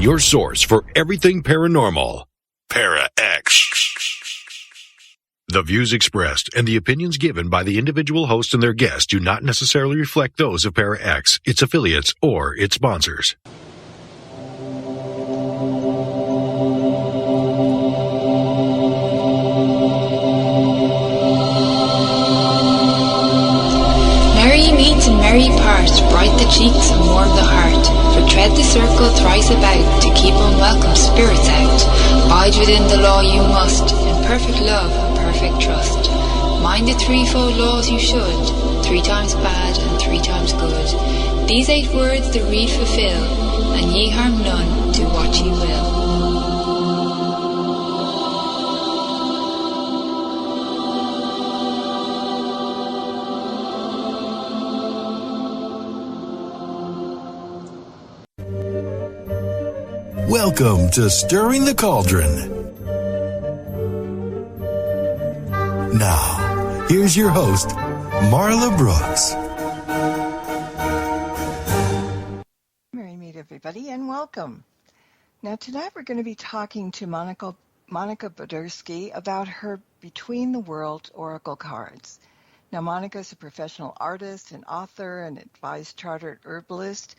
your source for everything paranormal. Para-X. The views expressed and the opinions given by the individual host and their guests do not necessarily reflect those of Para-X, its affiliates, or its sponsors. Merry meet and merry part, bright the cheeks and warm the heart. For tread the circle thrice about, to keep unwelcome spirits out. Bide within the law you must, in perfect love and perfect trust. Mind the threefold laws you should, 3 times bad and 3 times good. These 8 words the read fulfill, and ye harm none, do what ye will. Welcome to Stirring the Cauldron. Now, here's your host, Marla Brooks. Merry meet, everybody, and welcome. Now, tonight we're going to be talking to Monica Bodirsky about her Between the World Oracle cards. Now, Monica is a professional artist, an author, an advised chartered herbalist.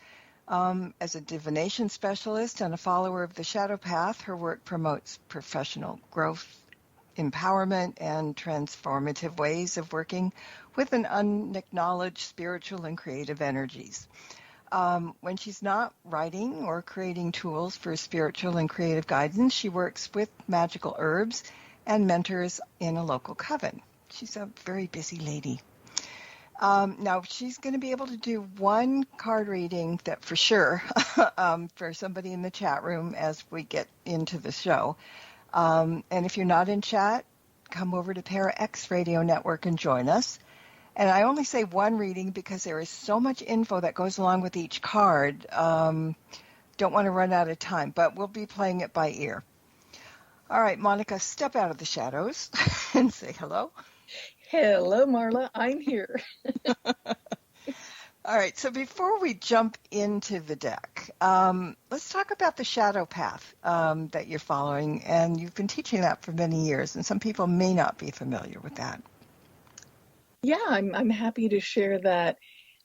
As a divination specialist and a follower of the Shadow Path, her work promotes professional growth, empowerment, and transformative ways of working with an unacknowledged spiritual and creative energies. When she's not writing or creating tools for spiritual and creative guidance, she works with magical herbs and mentors in a local coven. She's a very busy lady. Now, she's going to be able to do one card reading that for sure for somebody in the chat room as we get into the show. And if you're not in chat, come over to Para-X Radio Network and join us. And I only say one reading because there is so much info that goes along with each card. Don't want to run out of time, but we'll be playing it by ear. All right, Monica, step out of the shadows and say hello. Hello, Marla. I'm here. All right. So before we jump into the deck, let's talk about the Shadow Path that you're following. And you've been teaching that for many years, and some people may not be familiar with that. Yeah, I'm happy to share that.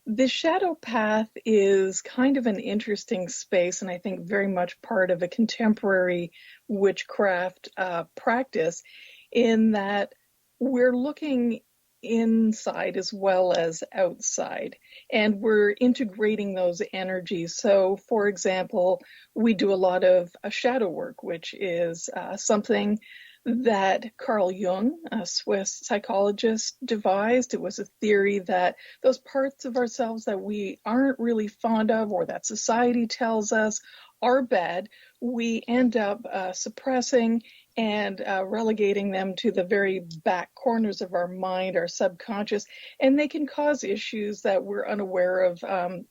The Shadow Path is kind of an interesting space, and I think very much part of a contemporary witchcraft practice in that we're looking inside as well as outside, and we're integrating those energies. So, for example, we do a lot of shadow work, which is something that Carl Jung, a Swiss psychologist, devised. It was a theory that those parts of ourselves that we aren't really fond of or that society tells us are bad, we end up suppressing and relegating them to the very back corners of our mind, our subconscious, and they can cause issues that we're unaware of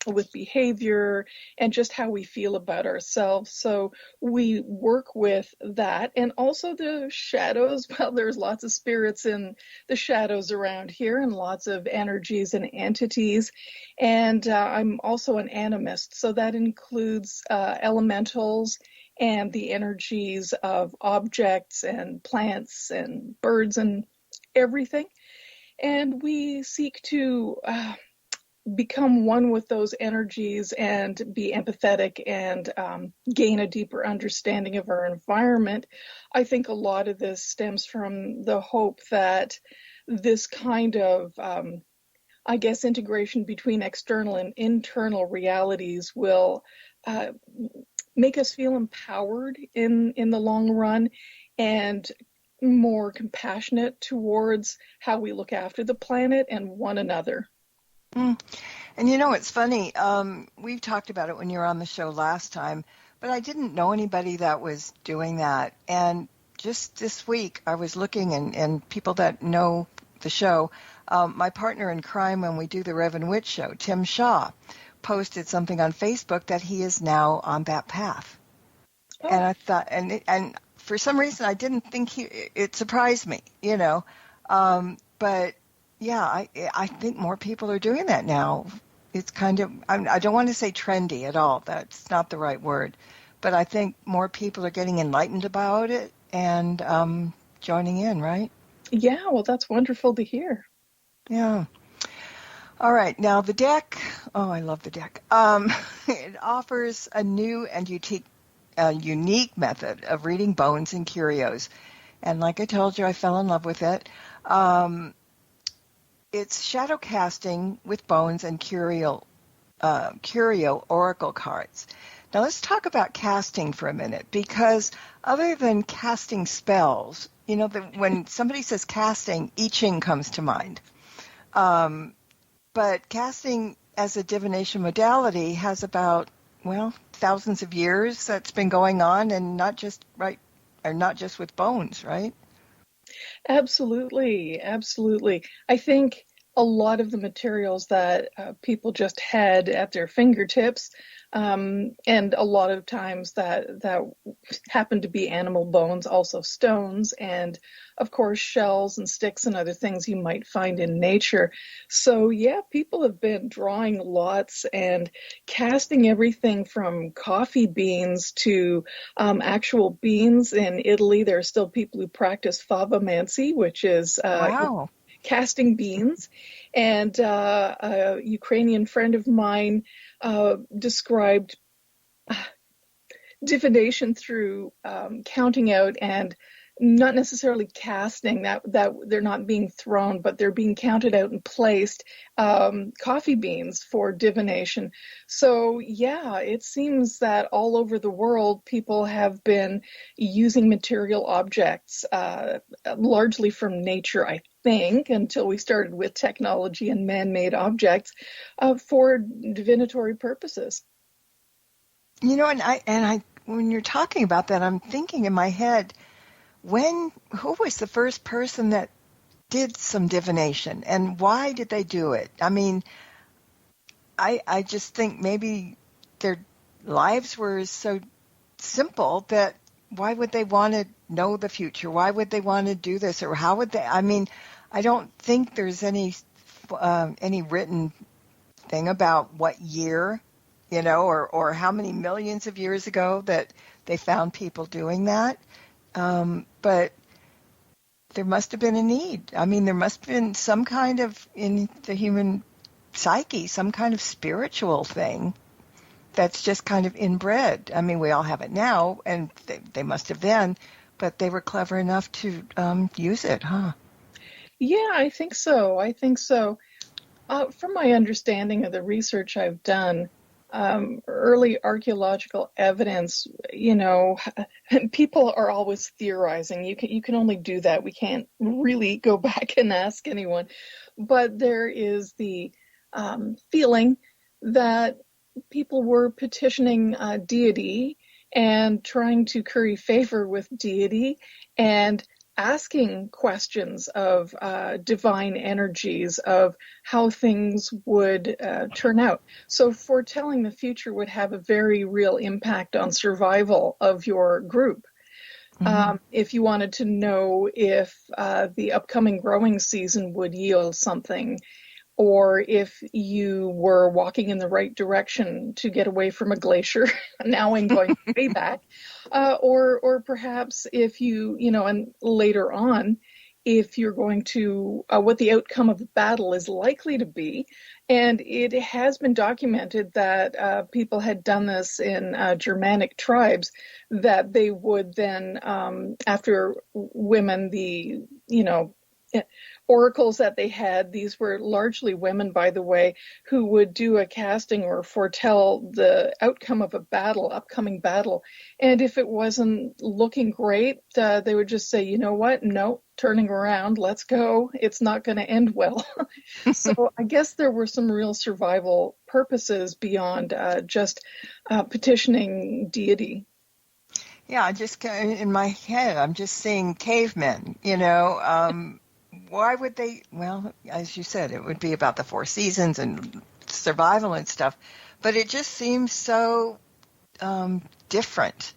with behavior and just how we feel about ourselves. So we work with that, and also the shadows. Well, there's lots of spirits in the shadows around here and lots of energies and entities, and I'm also an animist, so that includes elementals and the energies of objects and plants and birds and everything. And we seek to become one with those energies and be empathetic and gain a deeper understanding of our environment. I think a lot of this stems from the hope that this kind of integration between external and internal realities will make us feel empowered in the long run and more compassionate towards how we look after the planet and one another. And you know, it's funny, we've talked about it when you were on the show last time, but I didn't know anybody that was doing that. And just this week I was looking, and people that know the show, my partner in crime when we do the Reverend Witch show, Tim Shaw, posted something on Facebook that he is now on that path. Oh. And I thought, and for some reason I didn't think it surprised me, you know. But yeah, I think more people are doing that now. It's kind of, I don't want to say trendy at all. That's not the right word. but I think more people are getting enlightened about it and joining in, right? Yeah, well, that's wonderful to hear. Yeah. All right. Now the deck. Oh, I love the deck. It offers a new and unique method of reading bones and curios. And like I told you, I fell in love with it. It's shadow casting with bones and curio oracle cards. Now let's talk about casting for a minute, because other than casting spells, when somebody says casting, I Ching comes to mind. But casting as a divination modality has about, thousands of years that's been going on, and not just with bones, right? Absolutely, absolutely. I think a lot of the materials that people just had at their fingertips, and a lot of times that happen to be animal bones, also stones, and of course shells and sticks and other things you might find in nature. So yeah, people have been drawing lots and casting everything from coffee beans to actual beans. In Italy, there are still people who practice favamancy, which is Wow. casting beans. And a Ukrainian friend of mine described divination through counting out and not necessarily casting, that they're not being thrown, but they're being counted out and placed, coffee beans for divination. So yeah, it seems that all over the world people have been using material objects, largely from nature, I think, until we started with technology and man-made objects, for divinatory purposes. And I when you're talking about that, I'm thinking in my head, who was the first person that did some divination, and why did they do it? I mean, I just think maybe their lives were so simple that why would they want to know the future? Why would they want to do this? Or how would they? I mean, I don't think there's any written thing about what year, or how many millions of years ago that they found people doing that. But there must have been a need. I mean, there must have been some kind of, in the human psyche, some kind of spiritual thing that's just kind of inbred. I mean, we all have it now, and they must have then, but they were clever enough to use it, huh? Yeah, I think so. I think so. From my understanding of the research I've done, early archaeological evidence, people are always theorizing. You can only do that. We can't really go back and ask anyone. But there is the feeling that people were petitioning deity and trying to curry favor with deity and asking questions of divine energies, of how things would turn out. So foretelling the future would have a very real impact on survival of your group. Mm-hmm. If you wanted to know if the upcoming growing season would yield something, or if you were walking in the right direction to get away from a glacier, now I'm going way back, or perhaps if and later on, if you're going to, what the outcome of a battle is likely to be. And it has been documented that people had done this in Germanic tribes, that they would then, after women, oracles that they had, these were largely women, by the way, who would do a casting or foretell the outcome of a upcoming battle. And if it wasn't looking great, they would just say, you know what? No, turning around, let's go. It's not going to end well. So I guess there were some real survival purposes beyond just petitioning deity. Yeah, I just in my head, I'm just seeing cavemen, why would they? Well, as you said, it would be about the four seasons and survival and stuff, but it just seems so different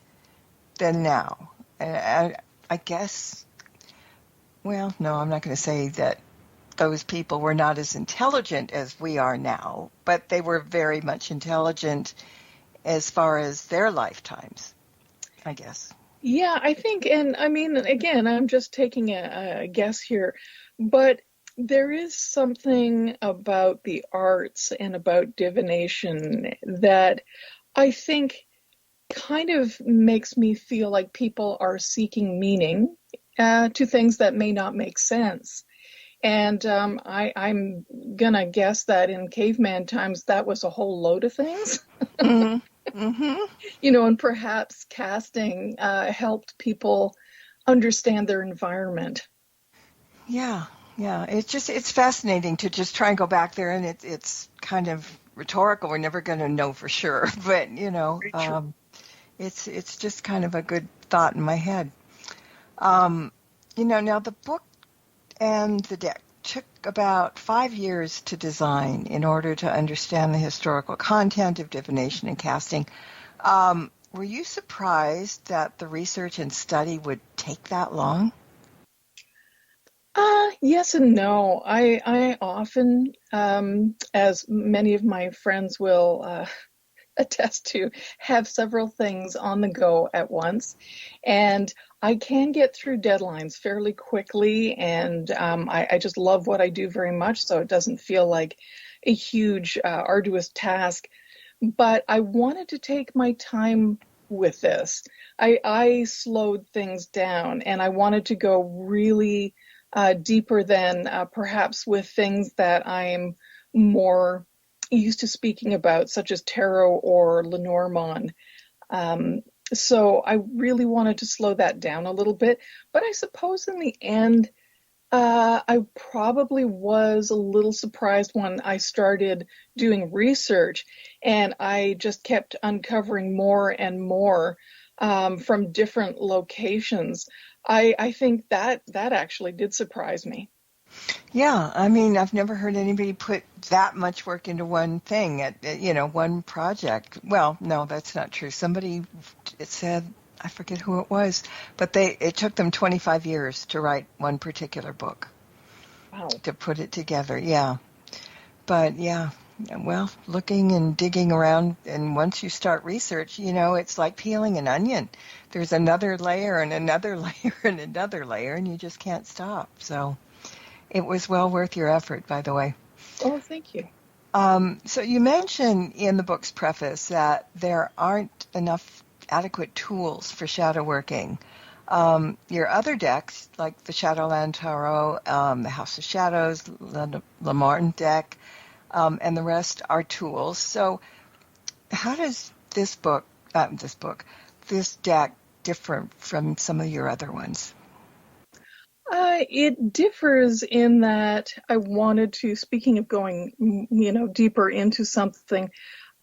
than now. And I guess, well, no, I'm not going to say that those people were not as intelligent as we are now, but they were very much intelligent as far as their lifetimes, I guess. Yeah, I think, and I mean, again, I'm just taking a guess here, but there is something about the arts and about divination that I think kind of makes me feel like people are seeking meaning to things that may not make sense. And I'm gonna guess that in caveman times, that was a whole load of things. Mm-hmm. Mm-hmm. And perhaps casting helped people understand their environment. Yeah, yeah. It's fascinating to just try and go back there, and it's kind of rhetorical. We're never going to know for sure, but it's just kind of a good thought in my head. Now the book and the deck took about 5 years to design in order to understand the historical content of divination and casting. Were you surprised that the research and study would take that long? Yes and no. I often, as many of my friends will attest to, have several things on the go at once. And I can get through deadlines fairly quickly. And I just love what I do very much. So it doesn't feel like a huge, arduous task. But I wanted to take my time with this. I slowed things down and I wanted to go really deeper than perhaps with things that I'm more used to speaking about, such as tarot or Lenormand. So I really wanted to slow that down a little bit. But I suppose in the end, I probably was a little surprised when I started doing research and I just kept uncovering more and more from different locations. I think that actually did surprise me. Yeah, I mean, I've never heard anybody put that much work into one thing one project. Well, no, that's not true. Somebody it said, I forget who it was, but it took them 25 years to write one particular book. Wow. To put it together. Yeah. But yeah, well, looking and digging around, and once you start research, it's like peeling an onion. There's another layer and another layer and another layer, and you just can't stop. So it was well worth your effort, by the way. Oh, thank you. So you mentioned in the book's preface that there aren't enough adequate tools for shadow working. Your other decks, like the Shadowland Tarot, the House of Shadows, the Martin deck, and the rest are tools. So how does this deck differ from some of your other ones? It differs in that I wanted to, speaking of going, deeper into something,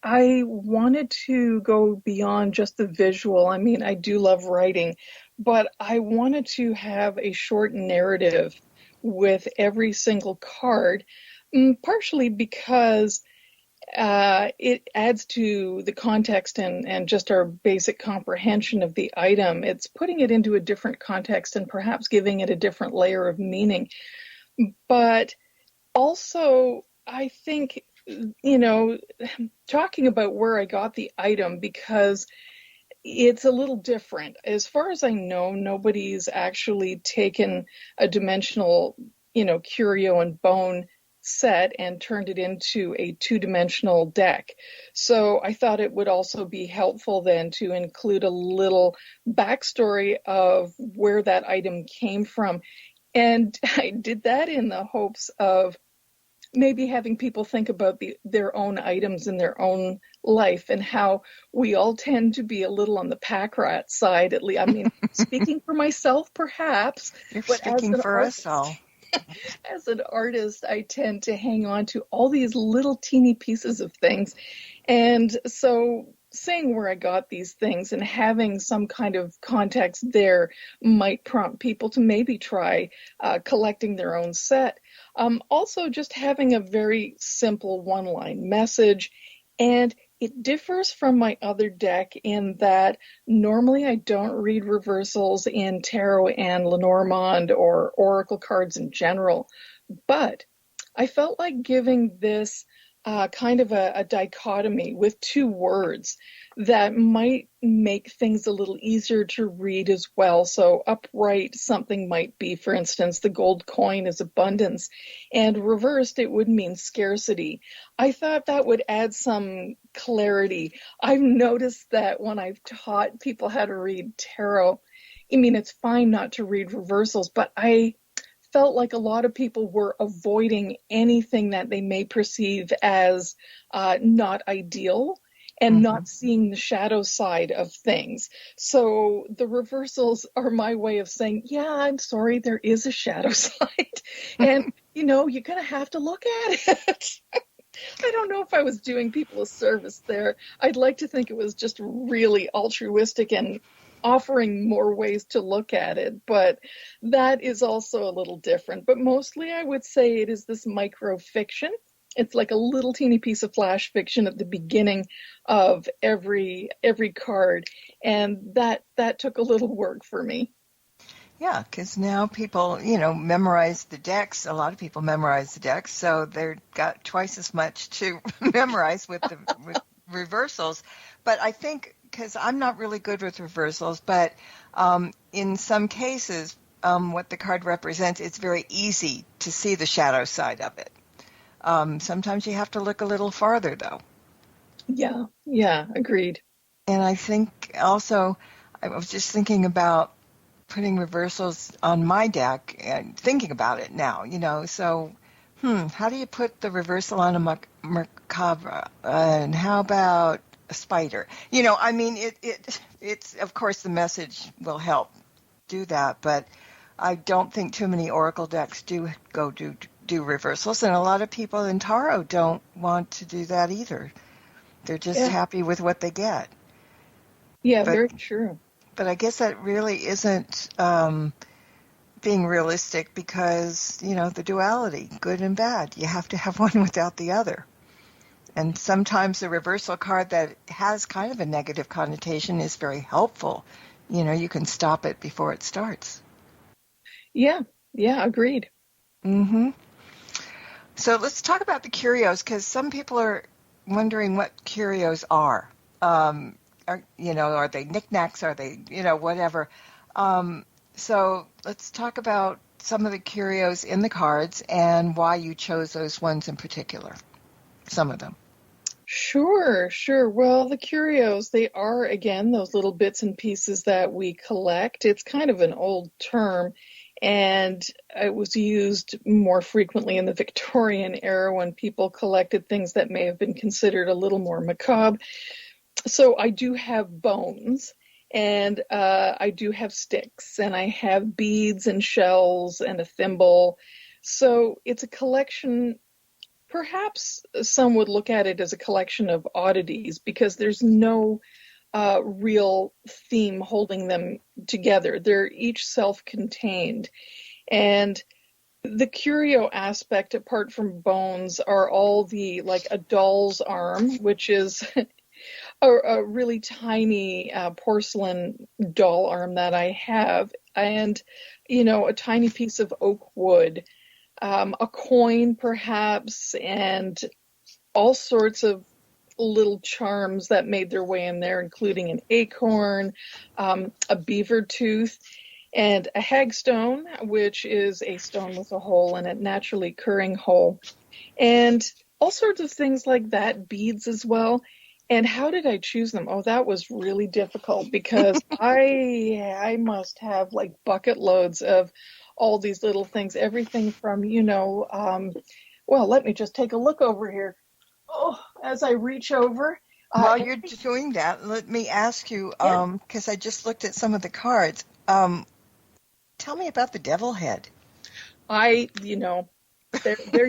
I wanted to go beyond just the visual. I mean, I do love writing, but I wanted to have a short narrative with every single card, partially because it adds to the context and just our basic comprehension of the item. It's putting it into a different context and perhaps giving it a different layer of meaning. But also, I think, talking about where I got the item, because it's a little different. As far as I know, nobody's actually taken a dimensional, curio and bone set and turned it into a two-dimensional deck. So I thought it would also be helpful then to include a little backstory of where that item came from. And I did that in the hopes of maybe having people think about their own items in their own life and how we all tend to be a little on the pack rat side. At least, I mean, speaking for myself, perhaps. You're speaking for us all. As an artist, I tend to hang on to all these little teeny pieces of things. And so saying where I got these things and having some kind of context there might prompt people to maybe try collecting their own set. Also, just having a very simple one-line message. And it differs from my other deck in that normally I don't read reversals in tarot and Lenormand or oracle cards in general, but I felt like giving this kind of a dichotomy with two words that might make things a little easier to read as well. So upright, something might be, for instance, the gold coin is abundance, and reversed, it would mean scarcity. I thought that would add some clarity. I've noticed that when I've taught people how to read tarot, I mean, it's fine not to read reversals, but I felt like a lot of people were avoiding anything that they may perceive as not ideal and not seeing the shadow side of things. So the reversals are my way of saying, yeah, I'm sorry, there is a shadow side. And, you're going to have to look at it. I don't know if I was doing people a service there. I'd like to think it was just really altruistic and offering more ways to look at it, but that is also a little different. But mostly I would say it is this micro fiction. It's like a little teeny piece of flash fiction at the beginning of every card, and that took a little work for me. Yeah, because now people, memorize the decks. A lot of people memorize the decks, so they've got twice as much to memorize with reversals. But I think, because I'm not really good with reversals, but in some cases, what the card represents, it's very easy to see the shadow side of it. Sometimes you have to look a little farther, though. Yeah, agreed. And I think also, I was just thinking about putting reversals on my deck and thinking about it now, so how do you put the reversal on a macabre? And how about a spider? It's of course the message will help do that, but I don't think too many oracle decks do reversals, and a lot of people in tarot don't want to do that either. They're just happy with what they get. Yeah, very true. But I guess that really isn't being realistic because, the duality, good and bad. You have to have one without the other. And sometimes the reversal card that has kind of a negative connotation is very helpful. You can stop it before it starts. Yeah, agreed. Mm-hmm. So let's talk about the curios, because some people are wondering what curios are. Are they knickknacks? Are they, whatever? So let's talk about some of the curios in the cards and why you chose those ones in particular, some of them. Sure. Well, the curios, they are, again, those little bits and pieces that we collect. It's kind of an old term, and it was used more frequently in the Victorian era when people collected things that may have been considered a little more macabre. So I do have bones, and I do have sticks, and I have beads and shells and a thimble. So it's a collection. Perhaps some would look at it as a collection of oddities because there's no real theme holding them together. They're each self-contained. And the curio aspect, apart from bones, are all the, like a doll's arm, which is a really tiny porcelain doll arm that I have, and, a tiny piece of oak wood, a coin perhaps, and all sorts of little charms that made their way in there, including an acorn, a beaver tooth, and a hagstone, which is a stone with a hole in it, naturally occurring hole, and all sorts of things like that, beads as well. And how did I choose them? Oh, that was really difficult because I must have like bucket loads of all these little things, everything from, well, let me just take a look over here. Oh, as I reach over. While you're doing that, let me ask you, because I just looked at some of the cards. Tell me about the devil head. There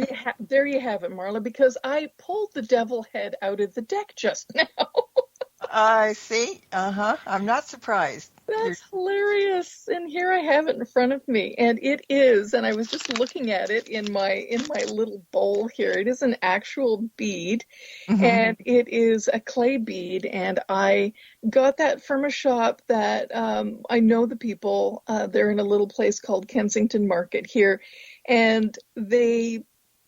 you have it, Marla, because I pulled the devil head out of the deck just now. I see. I'm not surprised. That's hilarious. And here I have it in front of me. And it is, and I was just looking at it in my little bowl here. It is an actual bead, and it is a clay bead. And I got that from a shop that I know the people. They're in a little place called Kensington Market here. And they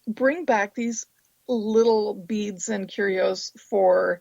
bring back these little beads and curios for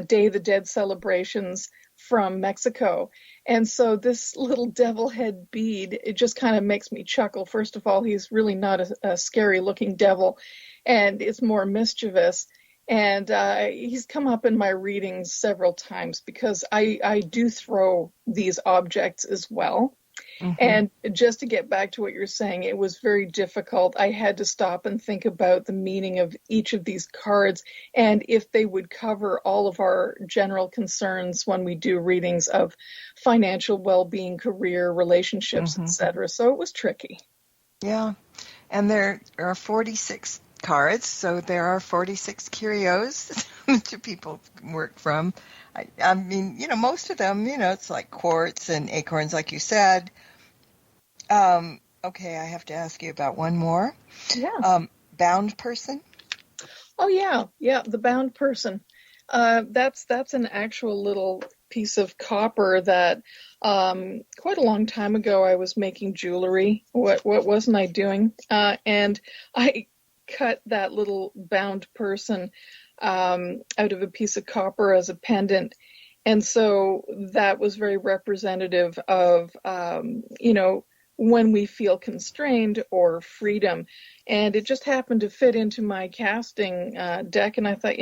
Day of the Dead celebrations from Mexico. And so this little devil head bead, it just kind of makes me chuckle. First of all, he's really not a scary looking devil, and it's more mischievous. And he's come up in my readings several times because I do throw these objects as well. Mm-hmm. And just to get back to what you're saying, it was very difficult. I had to stop and think about the meaning of each of these cards and if they would cover all of our general concerns when we do readings of financial well-being, career, relationships, Mm-hmm. etc. So it was tricky. Yeah. And there are 46 cards, so there are 46 curios to people work from. I mean, most of them, it's like quartz and acorns, like you said. Okay, I have to ask you about one more. Yeah. Bound person. Oh, yeah, the bound person. That's an actual little piece of copper that quite a long time ago I was making jewelry. What wasn't I doing? And I cut that little bound person out of a piece of copper as a pendant. And so that was very representative of, when we feel constrained or freedom. And it just happened to fit into my casting deck. And I thought,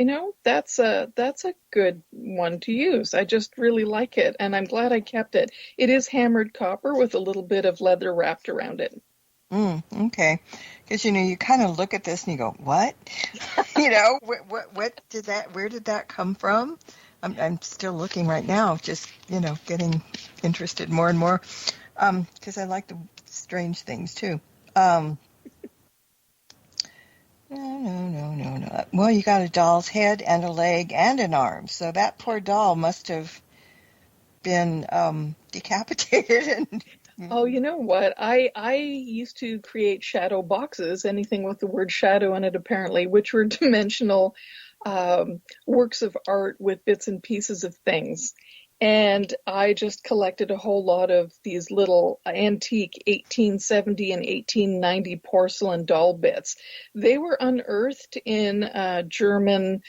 that's a good one to use. I just really like it. And I'm glad I kept it. It is hammered copper with a little bit of leather wrapped around it. Okay. Because, you kind of look at this and you go, what? What did where did that come from? I'm still looking right now, just, getting interested more and more. Because I like the strange things too. No. Well, you got a doll's head and a leg and an arm. So that poor doll must have been decapitated. Oh, you know what? I used to create shadow boxes, anything with the word shadow in it apparently, which were dimensional works of art with bits and pieces of things. And I just collected a whole lot of these little antique 1870 and 1890 porcelain doll bits. They were unearthed in a German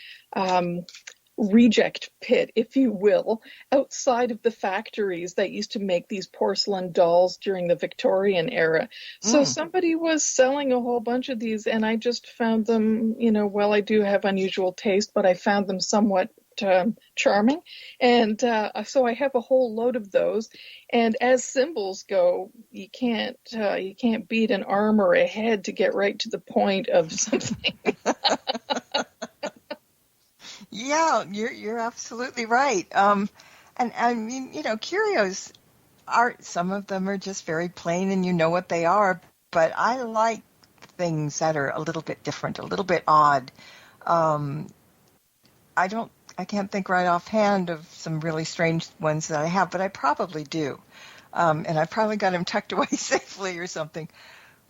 reject pit, if you will, outside of the factories that used to make these porcelain dolls during the Victorian era. So somebody was selling a whole bunch of these, and I just found them, well, I do have unusual taste, but I found them somewhat charming. And so I have a whole load of those. And as symbols go, you can't beat an arm or a head to get right to the point of something. Yeah, you're absolutely right. And I mean, curios some of them are just very plain and you know what they are, but I like things that are a little bit different, a little bit odd. I can't think right offhand of some really strange ones that I have, but I probably do. And I probably got them tucked away safely or something.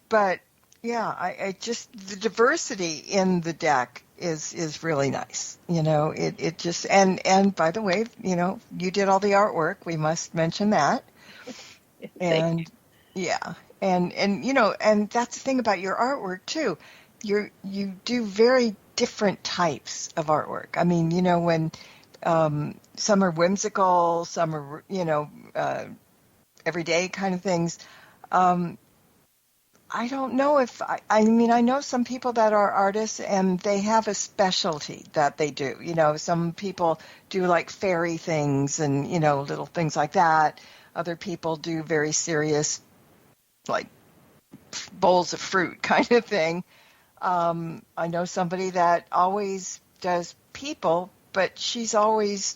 But yeah, I just, the diversity in the deck is really nice. It just, and by the way, you did all the artwork. We must mention that. And yeah, and and that's the thing about your artwork too. You do very different types of artwork. I mean, when some are whimsical, some are everyday kind of things. I don't know if I mean, I know some people that are artists and they have a specialty that they do. Some people do like fairy things and little things like that. Other people do very serious, like bowls of fruit kind of thing. I know somebody that always does people, but she's always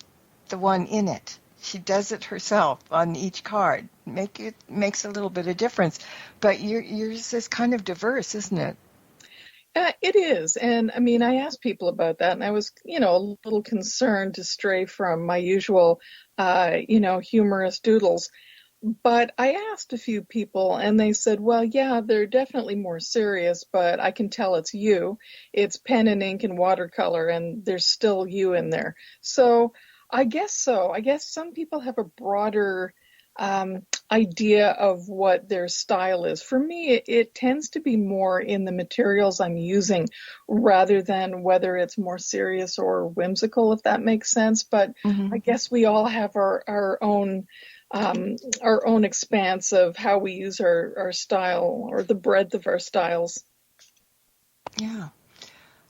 the one in it. She does it herself on each card. Makes a little bit of difference. But yours is kind of diverse, isn't it? It is. And I mean, I asked people about that, and I was, a little concerned to stray from my usual, humorous doodles. But I asked a few people, and they said, well, yeah, they're definitely more serious, but I can tell it's you. It's pen and ink and watercolor, and there's still you in there. So I guess so. I guess some people have a broader idea of what their style is. For me, it tends to be more in the materials I'm using rather than whether it's more serious or whimsical, if that makes sense. But I guess we all have our own expanse of how we use our style, or the breadth of our styles. Yeah.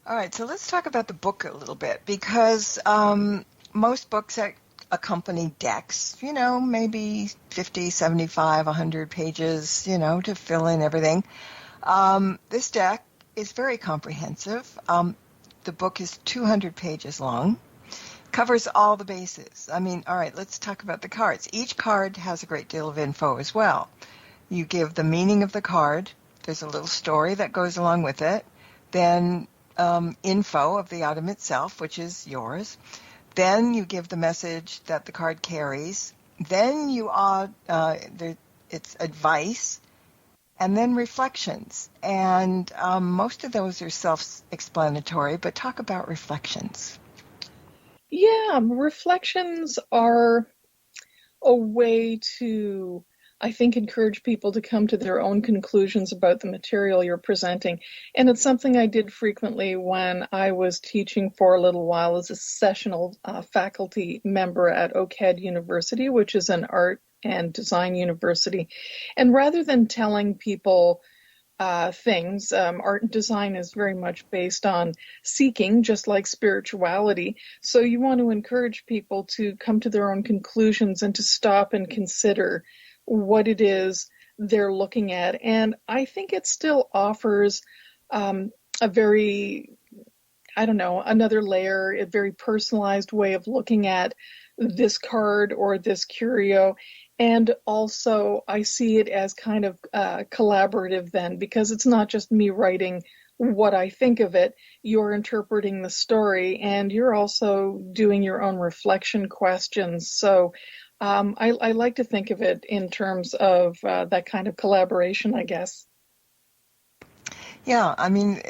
All right, so let's talk about the book a little bit, because most books accompany decks, maybe 50, 75, 100 pages, to fill in everything. This deck is very comprehensive. The book is 200 pages long, covers all the bases. I mean, all right, let's talk about the cards. Each card has a great deal of info as well. You give the meaning of the card. There's a little story that goes along with it. Then info of the item itself, which is yours. Then you give the message that the card carries. Then it's advice, and then reflections. And most of those are self-explanatory, but talk about reflections. Yeah, reflections are a way to, I think, encourage people to come to their own conclusions about the material you're presenting. And it's something I did frequently when I was teaching for a little while as a sessional faculty member at Occult University, which is an art and design university. And rather than telling people things, art and design is very much based on seeking, just like spirituality. So you want to encourage people to come to their own conclusions and to stop and consider what it is they're looking at. And I think it still offers a very, another layer, a very personalized way of looking at this card or this curio. And also I see it as kind of collaborative then, because it's not just me writing what I think of it. You're interpreting the story, and you're also doing your own reflection questions. So I like to think of it in terms of that kind of collaboration, I guess. Yeah, I mean,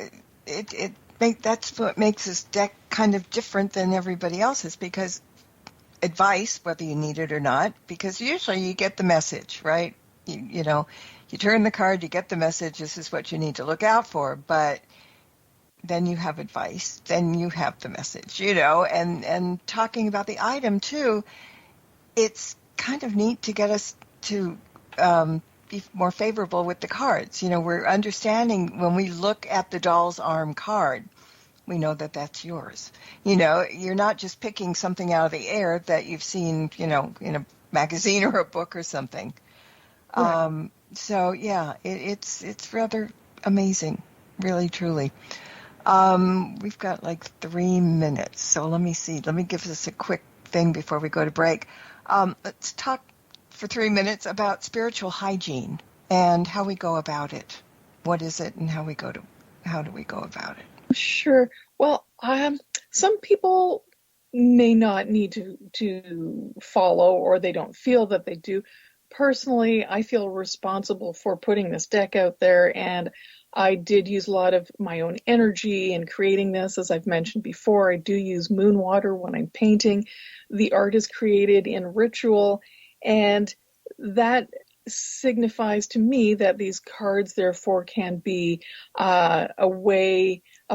that's what makes this deck kind of different than everybody else's, because advice, whether you need it or not, because usually you get the message, right? You turn the card, you get the message, this is what you need to look out for, but then you have advice, then you have the message, and talking about the item too. It's kind of neat to get us to be more favorable with the cards. We're understanding when we look at the doll's arm card, we know that that's yours. You're not just picking something out of the air that you've seen, in a magazine or a book or something. Right. So yeah, it's rather amazing, really, truly. We've got like 3 minutes, so let me see. Let me give us a quick thing before we go to break. Let's talk for 3 minutes about spiritual hygiene and how we go about it. What is it, and how do we go about it? Sure. Well, some people may not need to follow, or they don't feel that they do. Personally, I feel responsible for putting this deck out there, and I did use a lot of my own energy in creating this. As I've mentioned before, I do use moon water when I'm painting. The art is created in ritual, and that signifies to me that these cards therefore can be a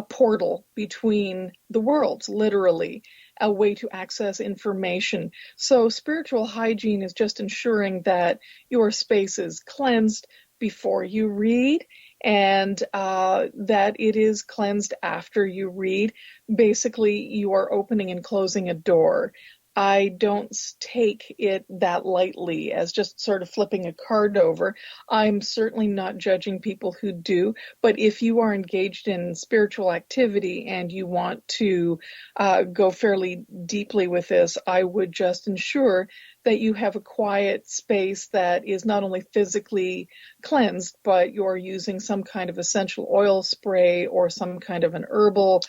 portal between the worlds, literally, a way to access information. So spiritual hygiene is just ensuring that your space is cleansed before you read, and that it is cleansed after you read. Basically, you are opening and closing a door. I don't take it that lightly as just sort of flipping a card over. I'm certainly not judging people who do, but if you are engaged in spiritual activity and you want to go fairly deeply with this, I would just ensure that you have a quiet space that is not only physically cleansed, but you're using some kind of essential oil spray or some kind of an herbal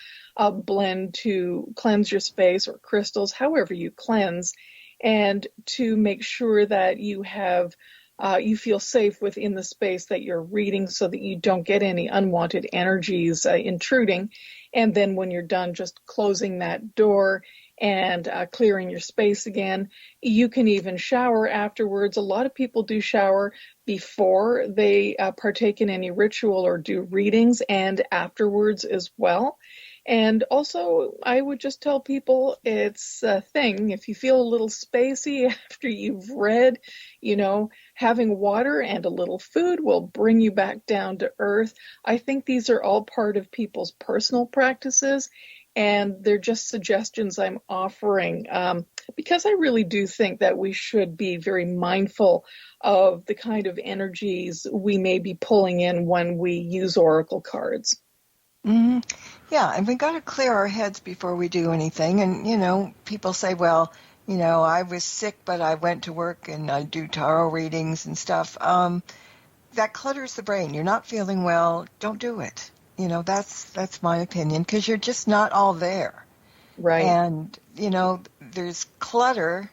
blend to cleanse your space, or crystals, however you cleanse, and to make sure that you have you feel safe within the space that you're reading, so that you don't get any unwanted energies intruding. And then when you're done, just closing that door and clearing your space again. You can even shower afterwards. A lot of people do shower before they partake in any ritual or do readings, and afterwards as well. And also, I would just tell people it's a thing. If you feel a little spacey after you've read, having water and a little food will bring you back down to earth. I think these are all part of people's personal practices, and they're just suggestions I'm offering because I really do think that we should be very mindful of the kind of energies we may be pulling in when we use oracle cards. Mm-hmm. Yeah, and we got to clear our heads before we do anything. And, people say, well, I was sick, but I went to work and I do tarot readings and stuff. That clutters the brain. You're not feeling well, don't do it. That's my opinion, because you're just not all there. Right. And, there's clutter,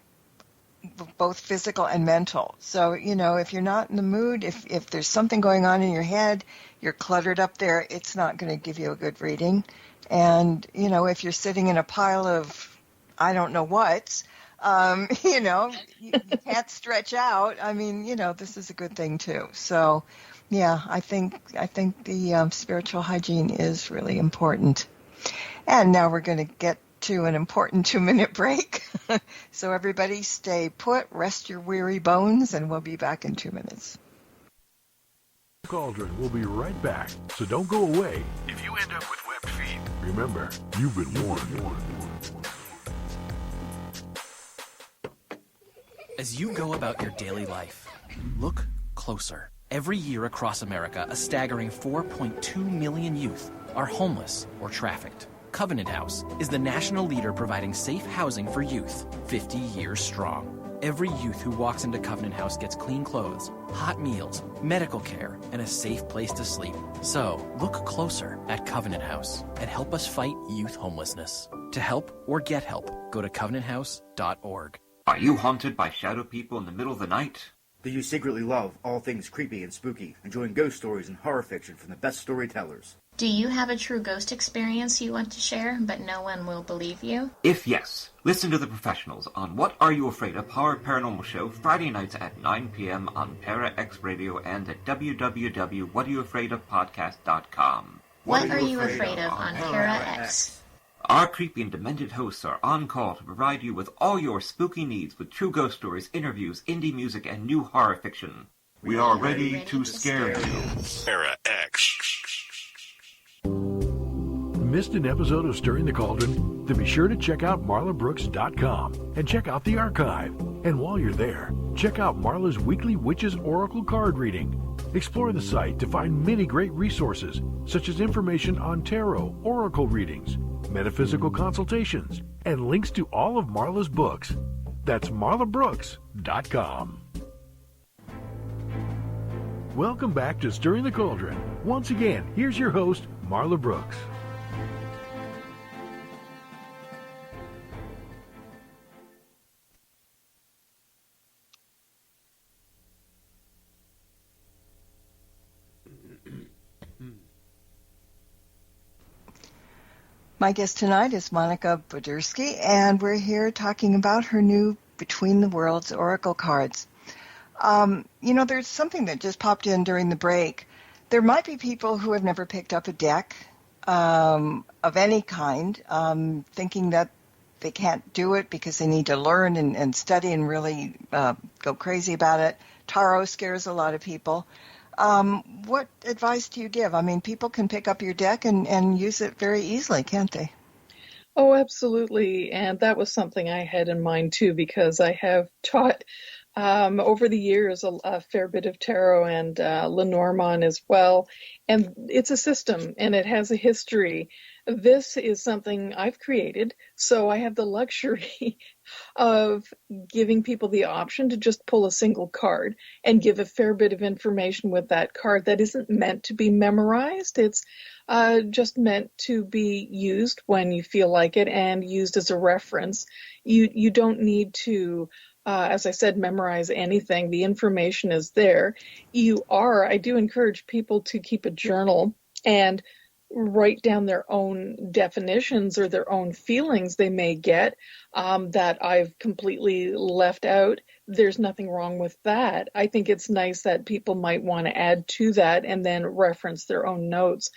both physical and mental. So, if you're not in the mood, if there's something going on in your head, you're cluttered up there, it's not going to give you a good reading. And, if you're sitting in a pile of, I don't know what, you can't stretch out. I mean, this is a good thing too. So, yeah, I think the spiritual hygiene is really important. And now we're going to get to an important 2-minute break. So everybody stay put, rest your weary bones, and we'll be back in 2 minutes. Cauldron will be right back, so don't go away. If you end up with webbed feet, remember, you've been warned. As you go about your daily life, look closer. Every year across America, a staggering 4.2 million youth are homeless or trafficked. Covenant House is the national leader providing safe housing for youth, 50 years strong. Every youth who walks into Covenant House gets clean clothes, hot meals, medical care, and a safe place to sleep. So, look closer at Covenant House and help us fight youth homelessness. To help or get help, go to covenanthouse.org. Are you haunted by shadow people in the middle of the night? Do you secretly love all things creepy and spooky, enjoying ghost stories and horror fiction from the best storytellers? Do you have a true ghost experience you want to share, but no one will believe you? If yes, listen to the professionals on What Are You Afraid of? Horror Paranormal Show, Friday nights at 9 p.m. on Para X Radio and at www.whatareyouafraidofpodcast.com. What are you afraid of on Para X? Our creepy and demented hosts are on call to provide you with all your spooky needs with true ghost stories, interviews, indie music, and new horror fiction. We are ready to scare you. Para X. Missed an episode of Stirring the Cauldron? Then be sure to check out marlabrooks.com and check out the archive. And while you're there, check out Marla's weekly Witches Oracle card reading. Explore the site to find many great resources, such as information on tarot, oracle readings, metaphysical consultations, and links to all of Marla's books. That's marlabrooks.com. Welcome back to Stirring the Cauldron. Once again, here's your host, Marla Brooks. My guest tonight is Monica Bodirsky, and we're here talking about her new Between the Worlds Oracle cards. There's something that just popped in during the break. There might be people who have never picked up a deck of any kind, thinking that they can't do it because they need to learn and study and really go crazy about it. Tarot scares a lot of people. What advice do you give? I mean, people can pick up your deck and use it very easily, can't they? Oh, absolutely. And that was something I had in mind, too, because I have taught over the years a fair bit of tarot and Lenormand as well. And it's a system, and it has a history. This is something I've created, so I have the luxury of giving people the option to just pull a single card and give a fair bit of information with that card that isn't meant to be memorized. It's just meant to be used when you feel like it and used as a reference. You don't need to, as I said, memorize anything. The information is there. I do encourage people to keep a journal and write down their own definitions or their own feelings they may get that I've completely left out. There's nothing wrong with that. I think it's nice that people might want to add to that and then reference their own notes.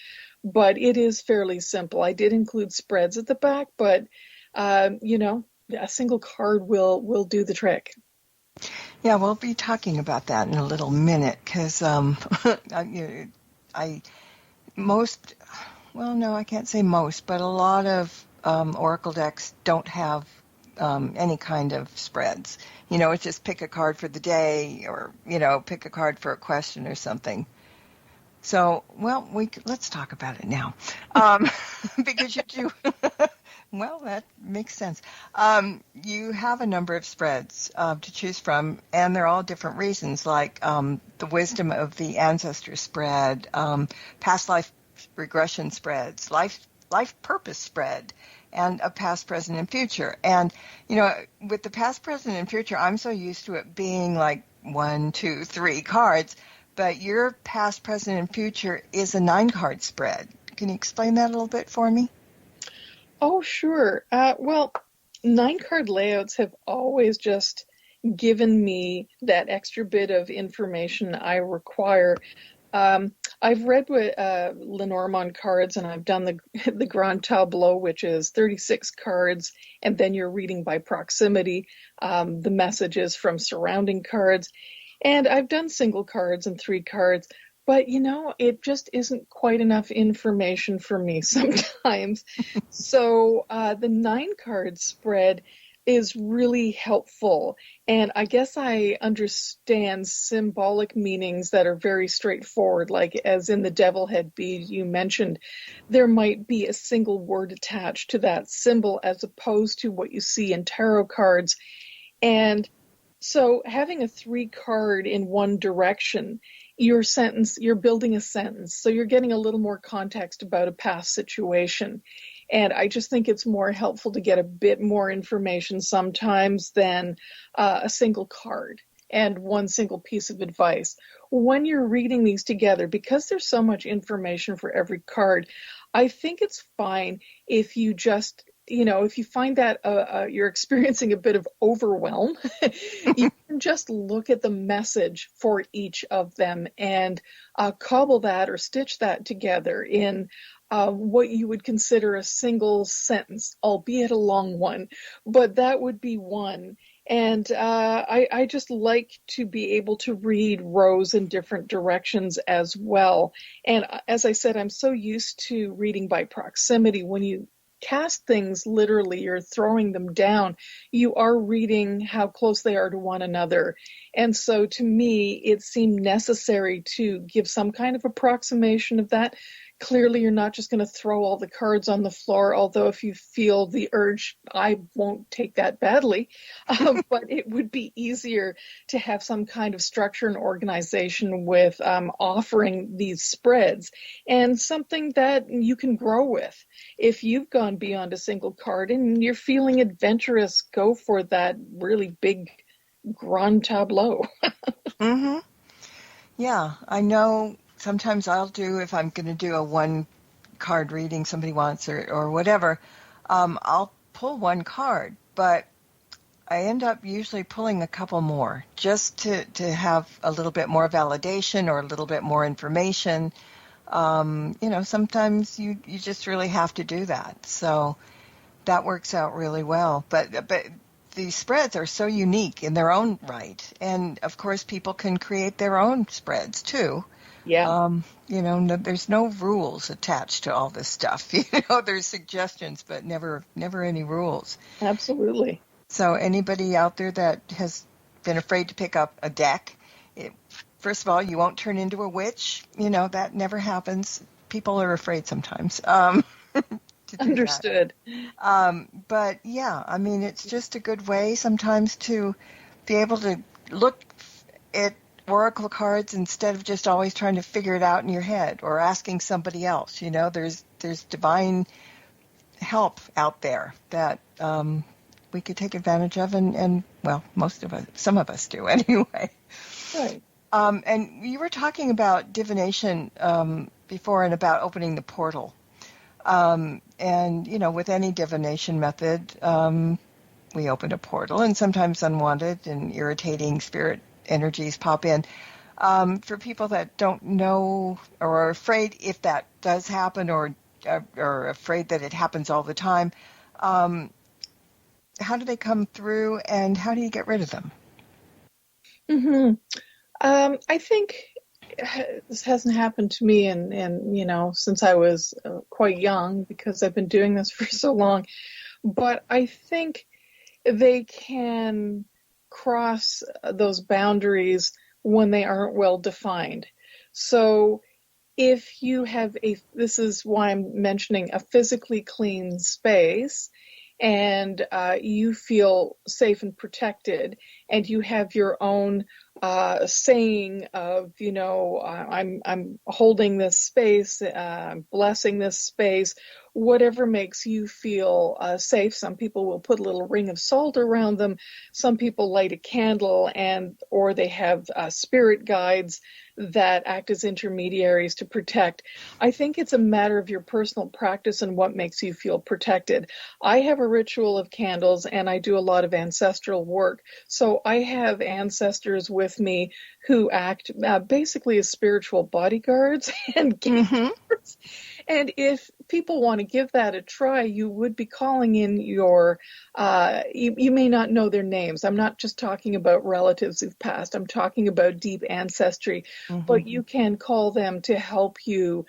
But it is fairly simple. I did include spreads at the back, but a single card will do the trick. Yeah, we'll be talking about that in a little minute because I can't say most, but a lot of Oracle decks don't have any kind of spreads. It's just pick a card for the day or, pick a card for a question or something. So, let's talk about it now because you do. Well, that makes sense. You have a number of spreads to choose from, and they're all different reasons, like the wisdom of the ancestor spread, past life regression spreads, life purpose spread, and a past, present, and future. And, with the past, present, and future, I'm so used to it being like 1, 2, 3 cards, but your past, present, and future is a 9-card spread. Can you explain that a little bit for me? Oh, sure. 9-card layouts have always just given me that extra bit of information I require. I've read with Lenormand cards, and I've done the Grand Tableau, which is 36 cards, and then you're reading by proximity the messages from surrounding cards. And I've done single cards and 3 cards. But, it just isn't quite enough information for me sometimes. So the 9-card spread is really helpful. And I guess I understand symbolic meanings that are very straightforward, like as in the devil head bead you mentioned, there might be a single word attached to that symbol as opposed to what you see in tarot cards. And so having a 3-card in one direction, you're building a sentence. So you're getting a little more context about a past situation. And I just think it's more helpful to get a bit more information sometimes than a single card and one single piece of advice. When you're reading these together, because there's so much information for every card, I think it's fine if you just if you find that you're experiencing a bit of overwhelm, you can just look at the message for each of them and cobble that or stitch that together in what you would consider a single sentence, albeit a long one, but that would be one. And I just like to be able to read rows in different directions as well. And as I said, I'm so used to reading by proximity. When you cast things literally, you're throwing them down, you are reading how close they are to one another. And so to me, it seemed necessary to give some kind of approximation of that. Clearly, you're not just going to throw all the cards on the floor, although if you feel the urge, I won't take that badly. But it would be easier to have some kind of structure and organization with offering these spreads and something that you can grow with. If you've gone beyond a single card and you're feeling adventurous, go for that really big Grand Tableau. Mm-hmm. Yeah, I know. Sometimes I'll do, if I'm going to do a 1-card reading somebody wants or whatever, I'll pull 1 card, but I end up usually pulling a couple more just to have a little bit more validation or a little bit more information. Sometimes you just really have to do that. So that works out really well. But the spreads are so unique in their own right. And, of course, people can create their own spreads, too. Yeah. There's no rules attached to all this stuff. There's suggestions, but never any rules. Absolutely. So anybody out there that has been afraid to pick up a deck, first of all, you won't turn into a witch. That never happens. People are afraid sometimes. Understood. But yeah, it's just a good way sometimes to be able to look at oracle cards instead of just always trying to figure it out in your head or asking somebody else. There's divine help out there that we could take advantage of, and some of us do anyway. Right. And you were talking about divination before and about opening the portal. And, with any divination method, we open a portal, and sometimes unwanted and irritating spirit energies pop in. For people that don't know or are afraid if that does happen or afraid that it happens all the time, how do they come through, and how do you get rid of them? Mm-hmm. I think this hasn't happened to me since I was quite young, because I've been doing this for so long. But I think they can cross those boundaries when they aren't well defined. So if you have this is why I'm mentioning a physically clean space, and you feel safe and protected, and you have your own saying of, I'm holding this space, blessing this space, whatever makes you feel safe. Some people will put a little ring of salt around them. Some people light a candle, or they have spirit guides that act as intermediaries to protect. I think it's a matter of your personal practice and what makes you feel protected. I have a ritual of candles, and I do a lot of ancestral work. So I have ancestors with me who act basically as spiritual bodyguards and gatekeepers. And if people want to give that a try, you would be calling in your, you may not know their names. I'm not just talking about relatives who've passed. I'm talking about deep ancestry. But you can call them to help you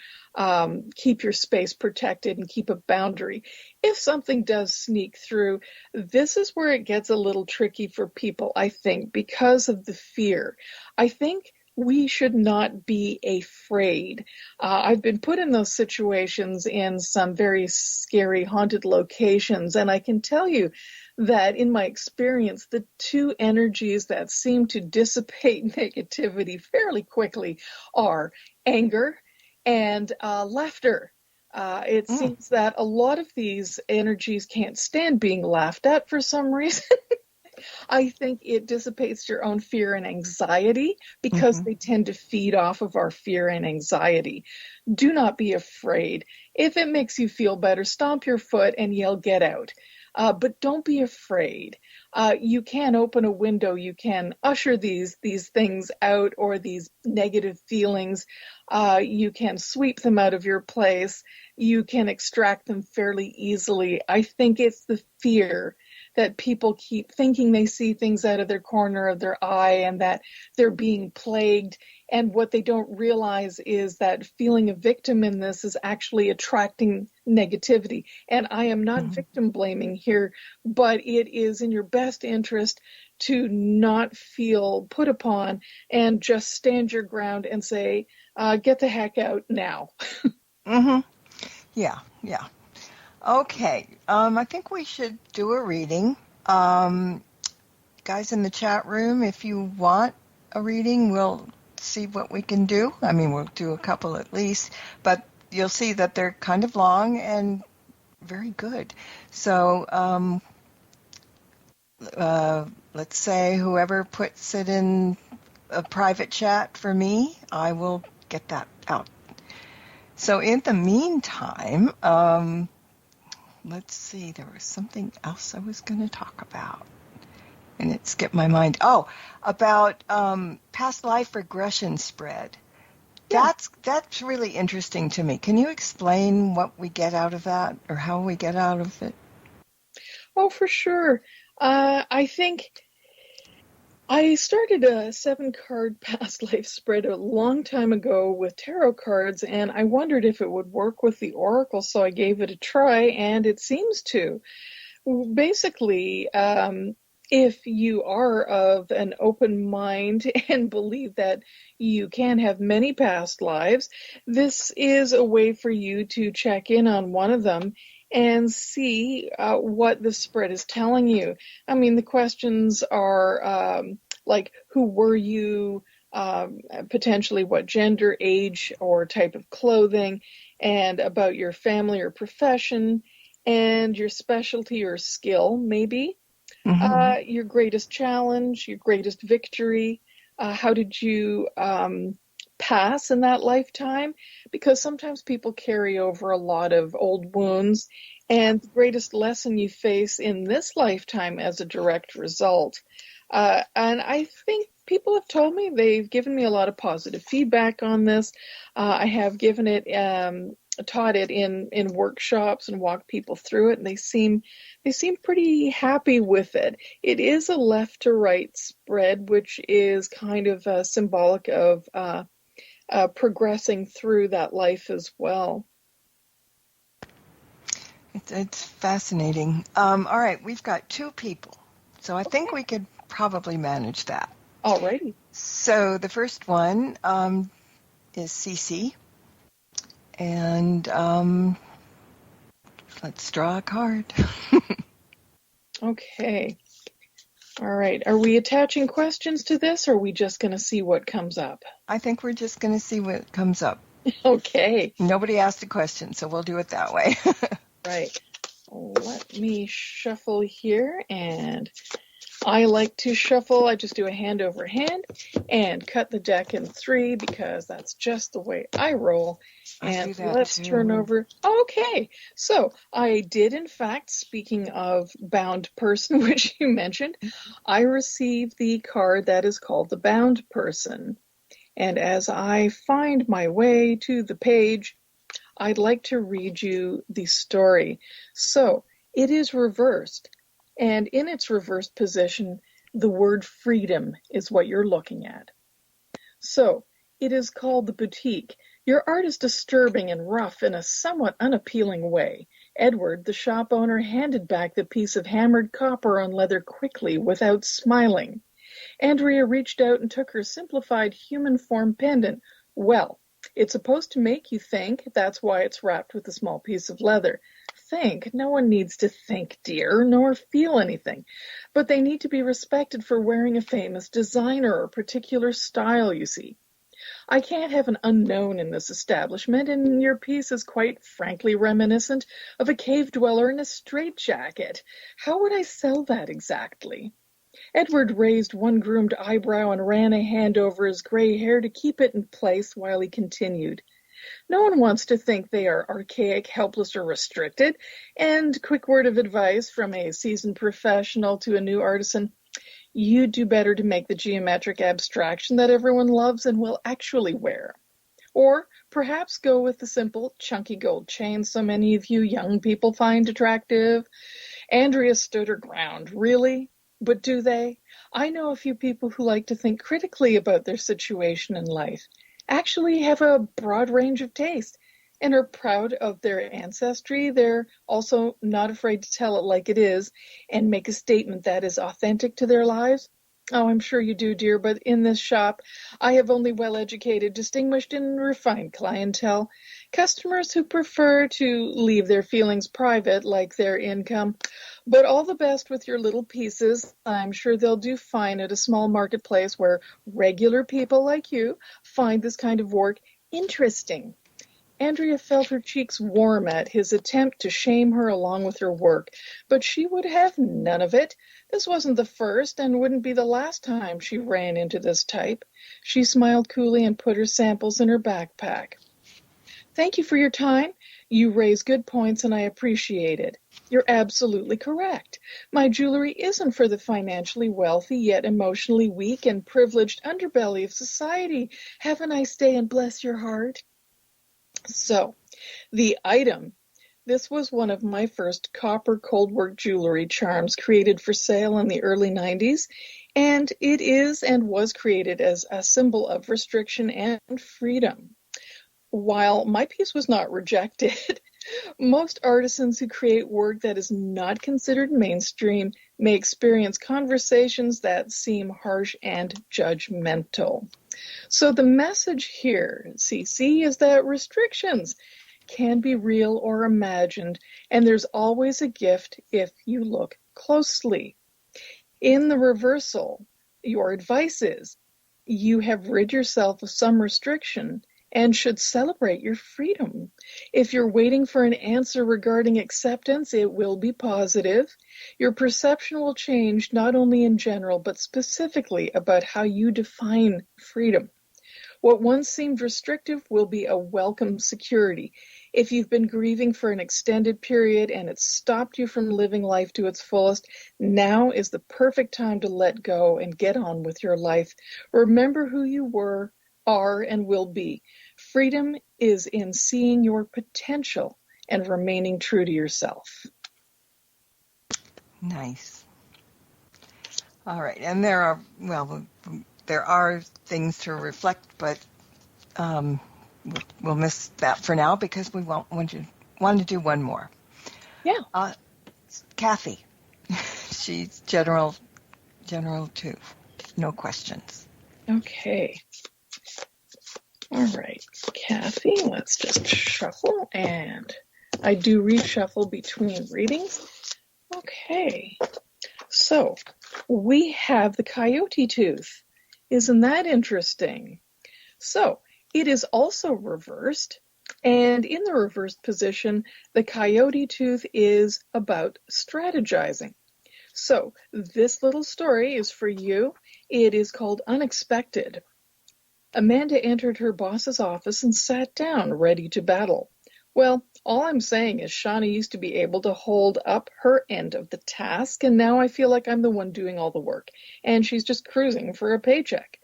keep your space protected and keep a boundary. If something does sneak through, this is where it gets a little tricky for people, I think, because of the fear. I think we should not be afraid. I've been put in those situations in some very scary haunted locations, and I can tell you that in my experience, the two energies that seem to dissipate negativity fairly quickly are anger and laughter. It seems that a lot of these energies can't stand being laughed at for some reason. I think it dissipates your own fear and anxiety, because they tend to feed off of our fear and anxiety. Do not be afraid. If it makes you feel better, stomp your foot and yell, "Get out." But don't be afraid. You can open a window. You can usher these things out, or these negative feelings. You can sweep them out of your place. You can extract them fairly easily. I think it's the fear that people keep thinking they see things out of their corner of their eye, and that they're being plagued. And what they don't realize is that feeling a victim in this is actually attracting negativity. And I am not victim blaming here, but it is in your best interest to not feel put upon, and just stand your ground and say, get the heck out now. Yeah. Okay, I think we should do a reading. Guys in the chat room, if you want a reading, we'll see what we can do. I mean, we'll do a couple at least, but you'll see that they're kind of long and very good. So let's say whoever puts it in a private chat for me, I will get that out. So in the meantime, let's see, there was something else I was going to talk about, and it skipped my mind. Oh, about past life regression spread. Yeah. That's really interesting to me. Can you explain what we get out of that, or how we get out of it? Oh, for sure. I think I started a 7-card past life spread a long time ago with tarot cards, and I wondered if it would work with the oracle, so I gave it a try, and it seems to. Basically, if you are of an open mind and believe that you can have many past lives, this is a way for you to check in on one of them and see what the spread is telling you. I mean, the questions are like, who were you, potentially what gender, age, or type of clothing, and about your family or profession, and your specialty or skill, maybe. Your greatest challenge, your greatest victory. How did you pass in that lifetime, because sometimes people carry over a lot of old wounds, and the greatest lesson you face in this lifetime as a direct result. And I think people have told me, they've given me a lot of positive feedback on this. I have given it, taught it in workshops and walked people through it, and they seem pretty happy with it. It is a left to right spread, which is kind of symbolic of progressing through that life as well. It's fascinating. All right, we've got 2 people, so I think we could probably manage that. Alrighty. So the first one is Cece, and let's draw a card. Okay. All right. Are we attaching questions to this, or are we just going to see what comes up? I think we're just going to see what comes up. Okay. Nobody asked a question, so we'll do it that way. Right. Let me shuffle here, and I like to shuffle. I just do a hand over hand and cut the deck in 3 because that's just the way I roll. And let's turn over. Okay. So I did, in fact, speaking of bound person, which you mentioned, I received the card that is called the bound person. And as I find my way to the page, I'd like to read you the story. So it is reversed. And in its reversed position, the word freedom is what you're looking at. So it is called the boutique. Your art is disturbing and rough in a somewhat unappealing way. Edward, the shop owner, handed back the piece of hammered copper on leather quickly without smiling. Andrea reached out and took her simplified human form pendant. Well, it's supposed to make you think. That's why it's wrapped with a small piece of leather. Think. No one needs to think, dear, nor feel anything. But they need to be respected for wearing a famous designer or particular style, you see. I can't have an unknown in this establishment, and your piece is quite frankly reminiscent of a cave dweller in a straitjacket. How would I sell that exactly? Edward raised one groomed eyebrow and ran a hand over his gray hair to keep it in place while he continued. No one wants to think they are archaic, helpless, or restricted. And quick word of advice from a seasoned professional to a new artisan, you do better to make the geometric abstraction that everyone loves and will actually wear. Or perhaps go with the simple, chunky gold chain so many of you young people find attractive. Andrea stood her ground. Really? But do they? I know a few people who like to think critically about their situation in life, actually have a broad range of taste, and are proud of their ancestry. They're also not afraid to tell it like it is and make a statement that is authentic to their lives. Oh, I'm sure you do, dear, but in this shop, I have only well-educated, distinguished, and refined clientele. Customers who prefer to leave their feelings private, like their income. But all the best with your little pieces. I'm sure they'll do fine at a small marketplace where regular people like you find this kind of work interesting. Andrea felt her cheeks warm at his attempt to shame her along with her work, but she would have none of it. This wasn't the first and wouldn't be the last time she ran into this type. She smiled coolly and put her samples in her backpack. Thank you for your time. You raise good points and I appreciate it. You're absolutely correct. My jewelry isn't for the financially wealthy yet emotionally weak and privileged underbelly of society. Have a nice day and bless your heart. So, the item. This was one of my first copper cold-work jewelry charms created for sale in the early 90s, and it is and was created as a symbol of restriction and freedom. While my piece was not rejected, most artisans who create work that is not considered mainstream may experience conversations that seem harsh and judgmental. So the message here, CC, is that restrictions can be real or imagined, and there's always a gift if you look closely. In the reversal, your advice is you have rid yourself of some restriction and should celebrate your freedom. If you're waiting for an answer regarding acceptance, it will be positive. Your perception will change not only in general, but specifically about how you define freedom. What once seemed restrictive will be a welcome security. If you've been grieving for an extended period and it's stopped you from living life to its fullest, now is the perfect time to let go and get on with your life. Remember who you were, are, and will be. Freedom is in seeing your potential and remaining true to yourself. Nice. All right, and there are things to reflect, but we'll miss that for now because we want to do one more. Yeah. Kathy, she's general too. No questions. Okay. All right, Kathy, let's just shuffle, and I do reshuffle between readings. Okay, so we have the coyote tooth. Isn't that interesting? So it is also reversed, and in the reversed position, the coyote tooth is about strategizing. So this little story is for you. It is called Unexpected. Amanda entered her boss's office and sat down, ready to battle. Well, all I'm saying is Shauna used to be able to hold up her end of the task, and now I feel like I'm the one doing all the work, and she's just cruising for a paycheck.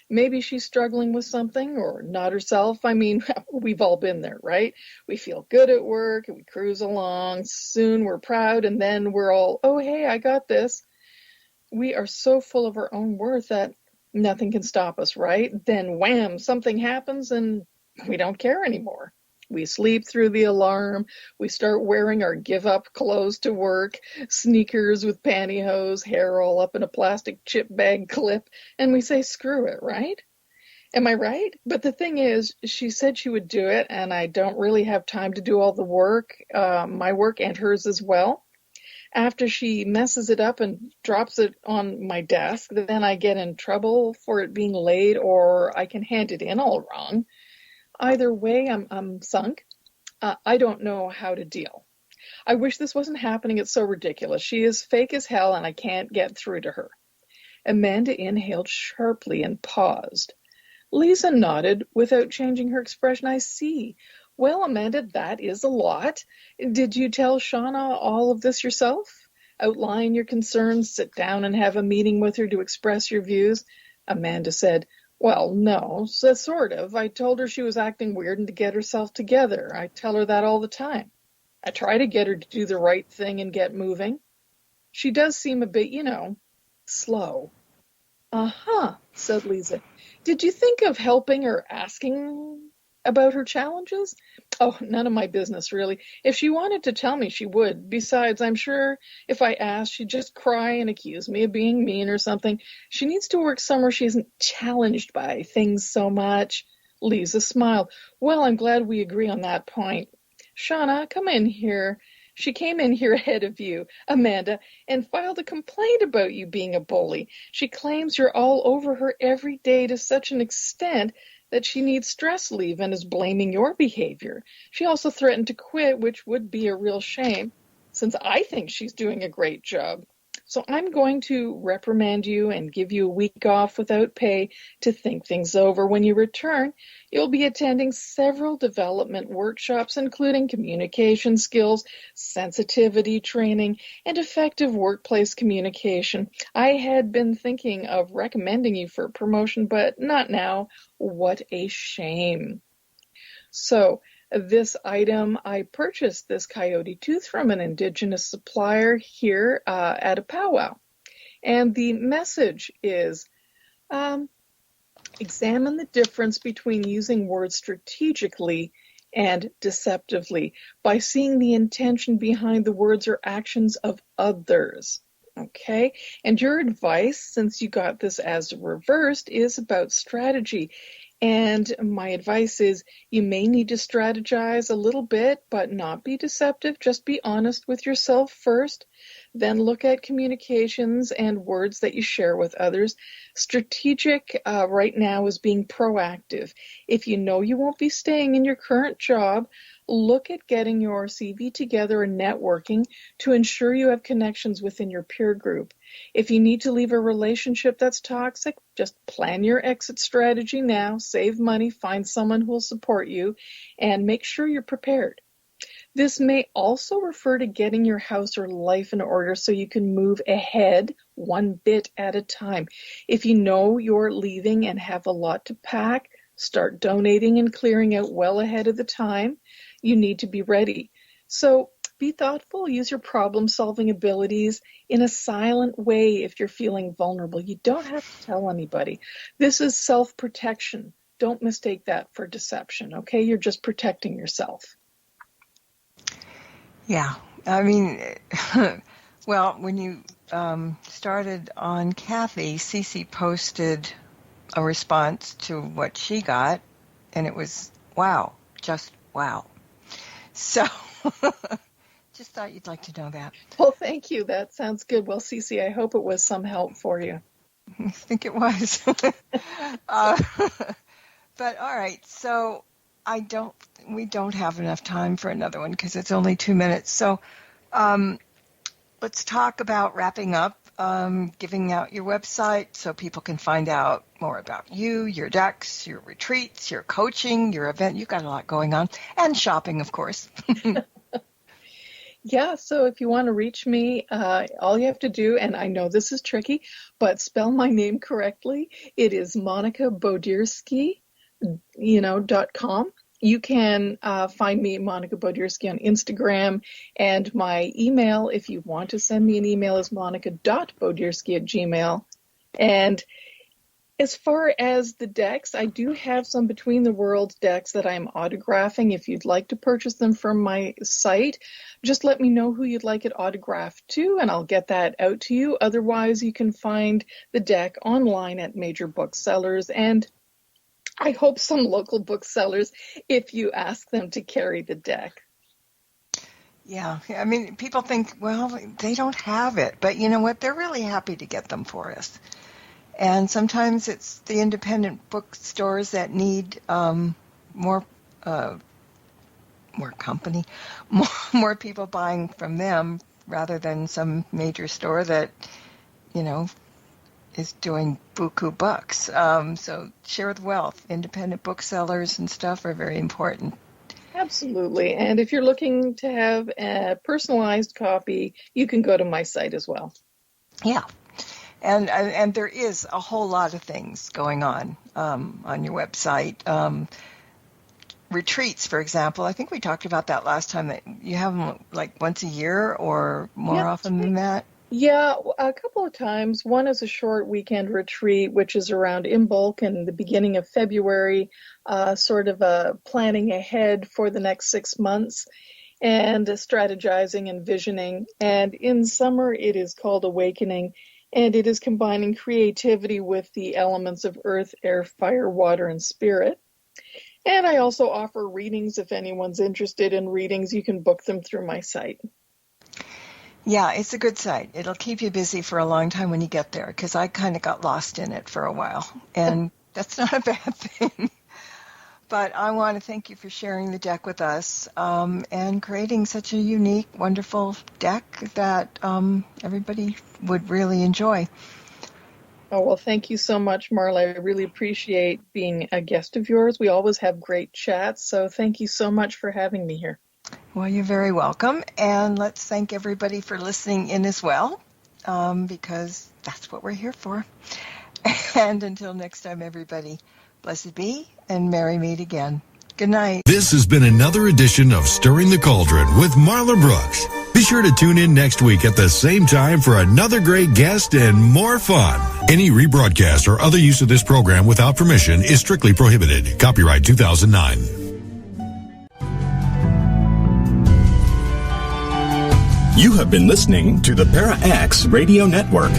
Maybe she's struggling with something, or not herself. I mean, we've all been there, right? We feel good at work, and we cruise along. Soon we're proud, and then we're all, oh, hey, I got this. We are so full of our own worth that nothing can stop us, right? Then wham, something happens and we don't care anymore. We sleep through the alarm. We start wearing our give-up clothes to work, sneakers with pantyhose, hair all up in a plastic chip bag clip, and we say, screw it, right? Am I right? But the thing is, she said she would do it, and I don't really have time to do all the work, my work and hers as well. After she messes it up and drops it on my desk, then I get in trouble for it being late, or I can hand it in all wrong. Either way, I'm sunk. I don't know how to deal. I wish this wasn't happening. It's so ridiculous. She is fake as hell, and I can't get through to her. Amanda inhaled sharply and paused. Lisa nodded without changing her expression. I see. Well, Amanda, that is a lot. Did you tell Shauna all of this yourself? Outline your concerns, sit down and have a meeting with her to express your views? Amanda said, well, no, so sort of. I told her she was acting weird and to get herself together. I tell her that all the time. I try to get her to do the right thing and get moving. She does seem a bit, slow. Uh-huh, said Lisa. Did you think of helping or asking about her challenges? Oh, none of my business, really. If she wanted to tell me, she would. Besides, I'm sure if I asked, she'd just cry and accuse me of being mean or something. She needs to work somewhere she isn't challenged by things so much. Lisa smiled. Well, I'm glad we agree on that point. Shauna, come in here. She came in here ahead of you, Amanda, and filed a complaint about you being a bully. She claims you're all over her every day to such an extent that she needs stress leave and is blaming your behavior. She also threatened to quit, which would be a real shame, since I think she's doing a great job. So I'm going to reprimand you and give you a week off without pay to think things over. When you return, you'll be attending several development workshops, including communication skills, sensitivity training, and effective workplace communication. I had been thinking of recommending you for promotion, but not now. What a shame. So, this item, I purchased this coyote tooth from an indigenous supplier here at a powwow. And the message is, examine the difference between using words strategically and deceptively by seeing the intention behind the words or actions of others. Okay, and your advice, since you got this as reversed, is about strategy. And my advice is you may need to strategize a little bit, but not be deceptive. Just be honest with yourself first. Then look at communications and words that you share with others. Strategic right now is being proactive. If you know you won't be staying in your current job, look at getting your CV together and networking to ensure you have connections within your peer group. If you need to leave a relationship that's toxic, just plan your exit strategy now, save money, find someone who will support you, and make sure you're prepared. This may also refer to getting your house or life in order so you can move ahead one bit at a time. If you know you're leaving and have a lot to pack, start donating and clearing out well ahead of the time. You need to be ready. So be thoughtful. Use your problem-solving abilities in a silent way if you're feeling vulnerable. You don't have to tell anybody. This is self-protection. Don't mistake that for deception, okay? You're just protecting yourself. Yeah, I mean, well, when you started on Kathy, Cece posted a response to what she got, and it was wow, just wow. So, just thought you'd like to know that. Well, thank you. That sounds good. Well, Cece, I hope it was some help for you. I think it was. But all right, so we don't have enough time for another one because it's only 2 minutes. So let's talk about wrapping up, giving out your website so people can find out more about you, your decks, your retreats, your coaching, your event. You've got a lot going on. And shopping, of course. Yeah, so if you want to reach me, all you have to do, and I know this is tricky, but spell my name correctly. It is Monica Bodirsky, .com. You can find me, Monica Bodirsky, on Instagram, and my email, if you want to send me an email, is monica.bodirsky@gmail.com. And as far as the decks, I do have some Between the Worlds decks that I'm autographing. If you'd like to purchase them from my site, just let me know who you'd like it autographed to, and I'll get that out to you. Otherwise, you can find the deck online at major booksellers, and I hope some local booksellers if you ask them to carry the deck. Yeah, I mean, people think, well, they don't have it, but you know what? They're really happy to get them for us. And sometimes it's the independent bookstores that need more company, more people buying from them rather than some major store that, is doing buku bucks. So share the wealth. Independent booksellers and stuff are very important. Absolutely. And if you're looking to have a personalized copy, you can go to my site as well. Yeah. And there is a whole lot of things going on your website. Retreats, for example. I think we talked about that last time, that you have them like once a year or more often than that. Yeah, a couple of times. One is a short weekend retreat, which is around Imbolc in the beginning of February, sort of planning ahead for the next 6 months and strategizing and visioning. And in summer, it is called Awakening, and it is combining creativity with the elements of earth, air, fire, water, and spirit. And I also offer readings. If anyone's interested in readings, you can book them through my site. Yeah, it's a good site. It'll keep you busy for a long time when you get there, because I kind of got lost in it for a while, and that's not a bad thing. But I want to thank you for sharing the deck with us and creating such a unique, wonderful deck that everybody would really enjoy. Oh, well, thank you so much, Marla. I really appreciate being a guest of yours. We always have great chats, so thank you so much for having me here. Well, you're very welcome, and let's thank everybody for listening in as well, because that's what we're here for. And until next time, everybody, blessed be, and merry meet again. Good night. This has been another edition of Stirring the Cauldron with Marla Brooks. Be sure to tune in next week at the same time for another great guest and more fun. Any rebroadcast or other use of this program without permission is strictly prohibited. Copyright 2009. You have been listening to the Para X Radio Network.